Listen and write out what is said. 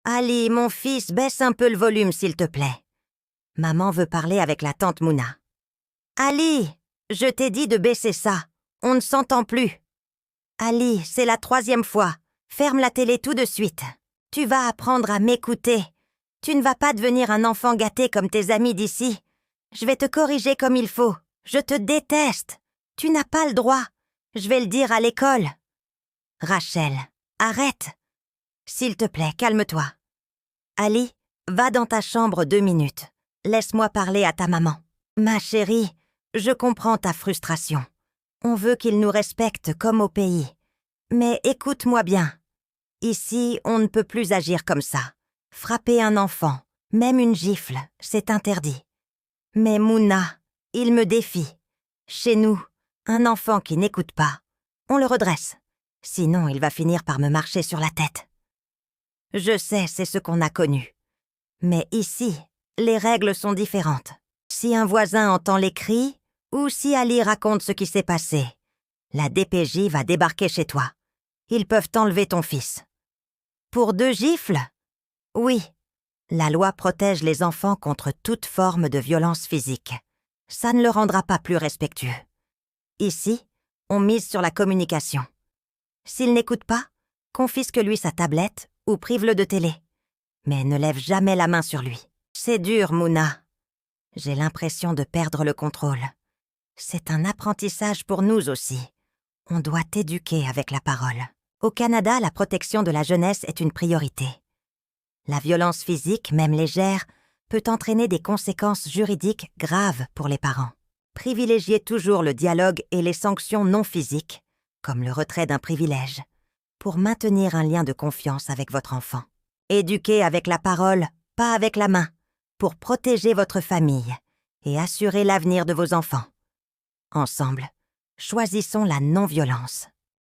Ali, mon fils, baisse un peu le volume, s'il te plaît. Maman veut parler avec la tante Mouna. Ali, je t'ai dit de baisser ça. On ne s'entend plus. Ali, c'est la 3e fois. Ferme la télé tout de suite. Tu vas apprendre à m'écouter. Tu ne vas pas devenir un enfant gâté comme tes amis d'ici. Je vais te corriger comme il faut. Je te déteste. Tu n'as pas le droit. Je vais le dire à l'école. Rachel, arrête. S'il te plaît, calme-toi. Ali, va dans ta chambre 2 minutes. Laisse-moi parler à ta maman. Ma chérie, je comprends ta frustration. On veut qu'ils nous respectent comme au pays. Mais écoute-moi bien. Ici, on ne peut plus agir comme ça. Frapper un enfant, même une gifle, c'est interdit. Mais Mouna, il me défie. Chez nous, un enfant qui n'écoute pas, on le redresse. Sinon, il va finir par me marcher sur la tête. Je sais, c'est ce qu'on a connu. Mais ici, les règles sont différentes. Si un voisin entend les cris, ou si Ali raconte ce qui s'est passé, la DPJ va débarquer chez toi. Ils peuvent enlever ton fils. Pour 2 gifles? Oui. La loi protège les enfants contre toute forme de violence physique. Ça ne le rendra pas plus respectueux. Ici, on mise sur la communication. S'il n'écoute pas, confisque-lui sa tablette ou prive-le de télé. Mais ne lève jamais la main sur lui. C'est dur, Mouna. J'ai l'impression de perdre le contrôle. C'est un apprentissage pour nous aussi. On doit t'éduquer avec la parole. Au Canada, la protection de la jeunesse est une priorité. La violence physique, même légère, peut entraîner des conséquences juridiques graves pour les parents. Privilégiez toujours le dialogue et les sanctions non physiques, comme le retrait d'un privilège, pour maintenir un lien de confiance avec votre enfant. Éduquez avec la parole, pas avec la main, pour protéger votre famille et assurer l'avenir de vos enfants. Ensemble, choisissons la non-violence.